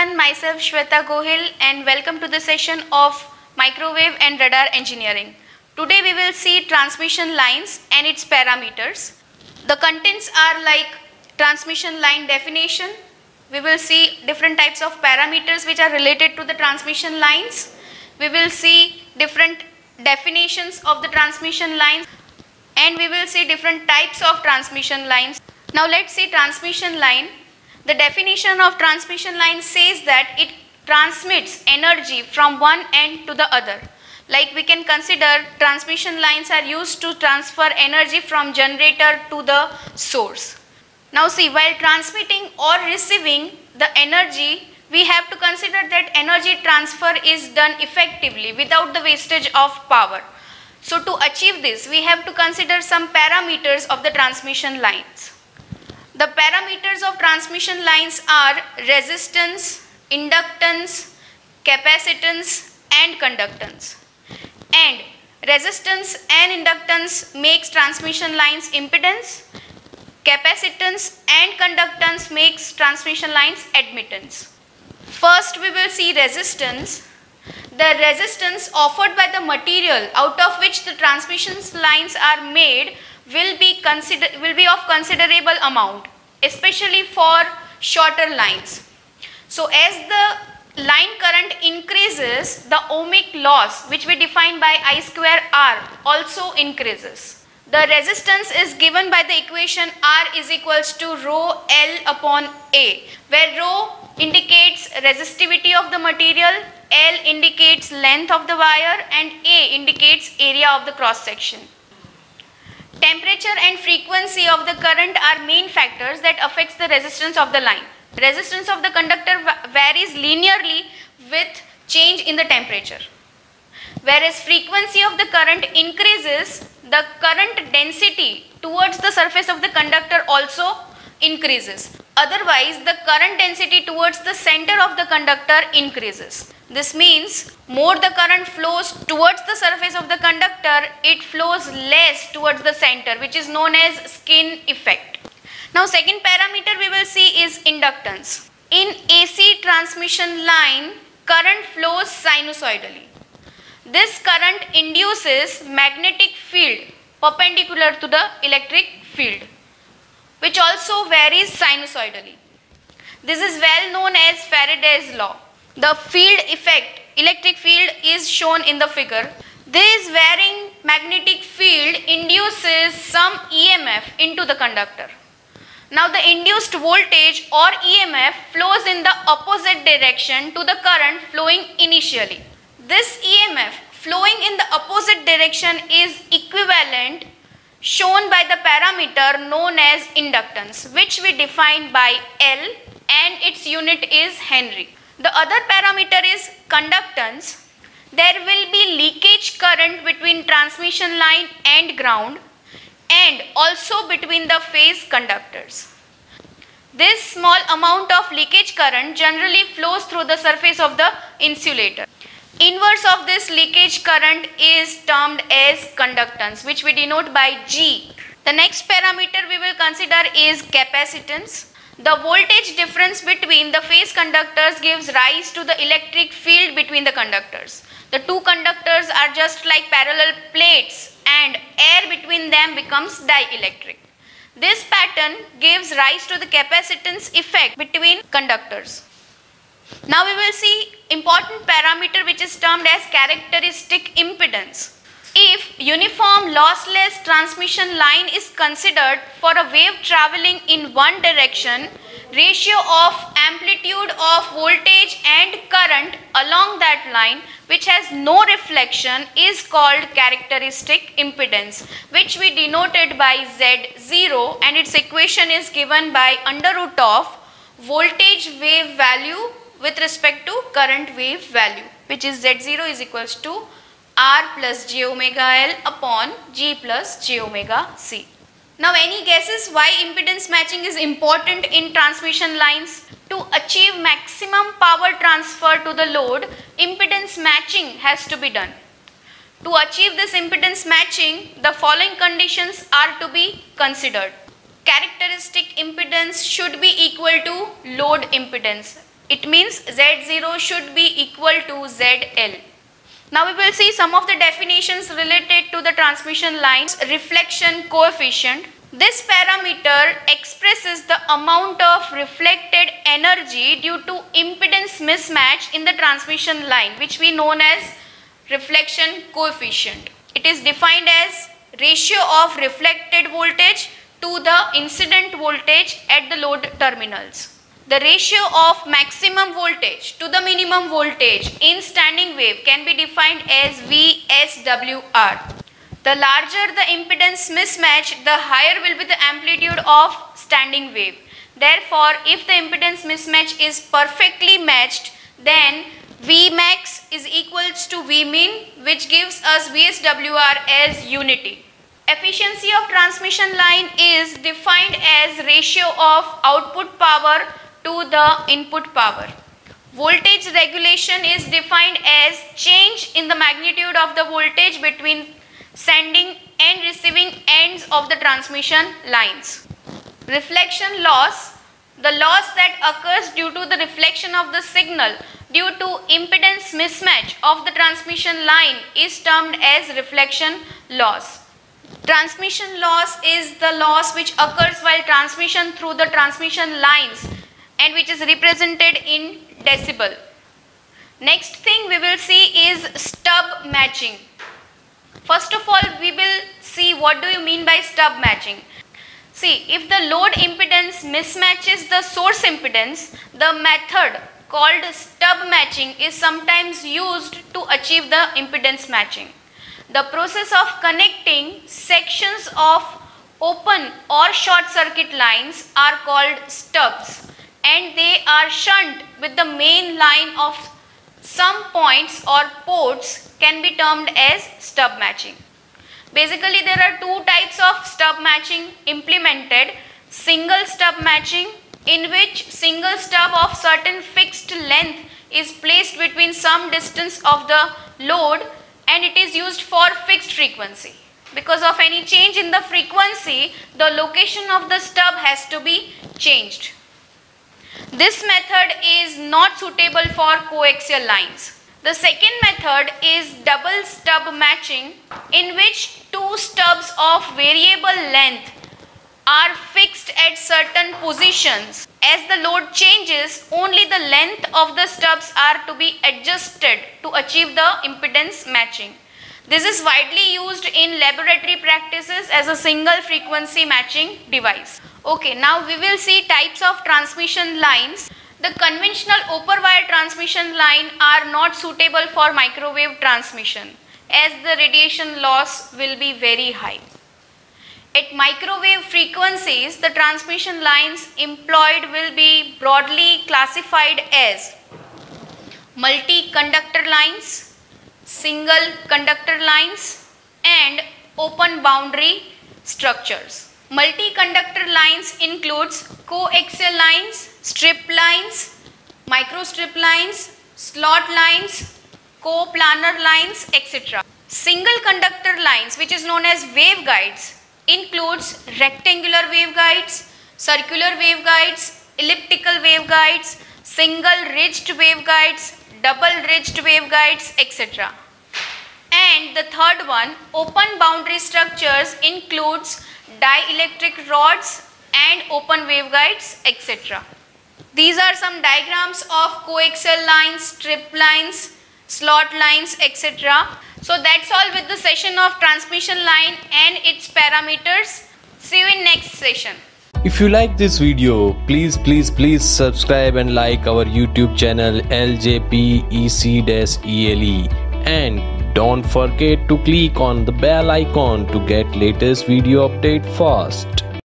everyone, myself Shweta Gohil and welcome to the session of Microwave and Radar Engineering. Today we will see transmission lines and its parameters. The contents are like transmission line definition. We will see different types of parameters which are related to the transmission lines. We will see different definitions of the transmission lines and we will see different types of transmission lines. Now let's see transmission line. The definition of transmission line says that it transmits energy from one end to the other. Like we can consider transmission lines are used to transfer energy from generator to the source. Now see, while transmitting or receiving the energy, we have to consider that energy transfer is done effectively without the wastage of power. So to achieve this, we have to consider some parameters of the transmission lines. The parameters of transmission lines are resistance, inductance, capacitance and conductance. And resistance and inductance makes transmission lines impedance. Capacitance and conductance makes transmission lines admittance. First we will see resistance. The resistance offered by the material out of which the transmission lines are made will be of considerable amount, especially for shorter lines. So as the line current increases, the ohmic loss, which we define by I square R, also increases. The resistance is given by the equation R is equals to rho L upon A, where rho indicates resistivity of the material, L indicates length of the wire and A indicates area of the cross section. Temperature and frequency of the current are main factors that affects the resistance of the line. Resistance of the conductor varies linearly with change in the temperature. Whereas frequency of the current increases, the current density towards the surface of the conductor also increases. Otherwise, the current density towards the center of the conductor increases. This means more the current flows towards the surface of the conductor, it flows less towards the center, which is known as skin effect. Now second parameter we will see is inductance. In AC transmission line, current flows sinusoidally. This current induces magnetic field perpendicular to the electric field, which also varies sinusoidally. This is well known as Faraday's law. The field effect, electric field, is shown in the figure. This varying magnetic field induces some EMF into the conductor. Now the induced voltage or EMF flows in the opposite direction to the current flowing initially. This EMF flowing in the opposite direction is equivalent shown by the parameter known as inductance, which we define by L and its unit is Henry. The other parameter is conductance. There will be leakage current between transmission line and ground and also between the phase conductors. This small amount of leakage current generally flows through the surface of the insulator. Inverse of this leakage current is termed as conductance, which we denote by G. The next parameter we will consider is capacitance. The voltage difference between the phase conductors gives rise to the electric field between the conductors. The two conductors are just like parallel plates and air between them becomes dielectric. This pattern gives rise to the capacitance effect between conductors. Now we will see important parameter which is termed as characteristic impedance. If uniform lossless transmission line is considered for a wave traveling in one direction, ratio of amplitude of voltage and current along that line which has no reflection is called characteristic impedance, which we denoted by Z0 and its equation is given by under root of voltage wave value with respect to current wave value, which is Z0 is equals to R plus j omega L upon G plus j omega C. Now any guesses why impedance matching is important in transmission lines? To achieve maximum power transfer to the load, impedance matching has to be done. To achieve this impedance matching, the following conditions are to be considered. Characteristic impedance should be equal to load impedance. It means Z0 should be equal to ZL. Now we will see some of the definitions related to the transmission line's reflection coefficient. This parameter expresses the amount of reflected energy due to impedance mismatch in the transmission line, which we known as reflection coefficient. It is defined as ratio of reflected voltage to the incident voltage at the load terminals. The ratio of maximum voltage to the minimum voltage in standing wave can be defined as VSWR. The larger the impedance mismatch, the higher will be the amplitude of standing wave. Therefore, if the impedance mismatch is perfectly matched, then Vmax is equals to Vmin, which gives us VSWR as unity. Efficiency of transmission line is defined as ratio of output power to the input power. Voltage regulation is defined as change in the magnitude of the voltage between sending and receiving ends of the transmission lines. Reflection loss, the loss that occurs due to the reflection of the signal due to impedance mismatch of the transmission line is termed as reflection loss. Transmission loss is the loss which occurs while transmission through the transmission lines and which is represented in decibel. Next thing we will see is stub matching. First of all, we will see what do you mean by stub matching. See, if the load impedance mismatches the source impedance, the method called stub matching is sometimes used to achieve the impedance matching. The process of connecting sections of open or short circuit lines are called stubs, and they are shunt with the main line of some points or ports can be termed as stub matching. Basically, there are two types of stub matching implemented. Single stub matching, in which single stub of certain fixed length is placed between some distance of the load and it is used for fixed frequency. Because of any change in the frequency, the location of the stub has to be changed. This method is not suitable for coaxial lines. The second method is double stub matching, in which two stubs of variable length are fixed at certain positions. As the load changes, only the length of the stubs are to be adjusted to achieve the impedance matching. This is widely used in laboratory practices as a single frequency matching device. Okay, now we will see types of transmission lines. The conventional open wire transmission line are not suitable for microwave transmission as the radiation loss will be very high. At microwave frequencies, the transmission lines employed will be broadly classified as multi-conductor lines, single conductor lines, and open boundary structures. Multi-conductor lines includes coaxial lines, strip lines, microstrip lines, slot lines, coplanar lines, etc. Single conductor lines, which is known as waveguides, includes rectangular waveguides, circular waveguides, elliptical waveguides, single ridged waveguides, double ridged waveguides, etc. And the third one, open boundary structures, includes dielectric rods and open waveguides, etc. These are some diagrams of coaxial lines, strip lines, slot lines, etc. So that's all with the session of transmission line and its parameters. See you in next session. If you like this video, please subscribe and like our YouTube channel LJPEC-ELE, and don't forget to click on the bell icon to get latest video update fast.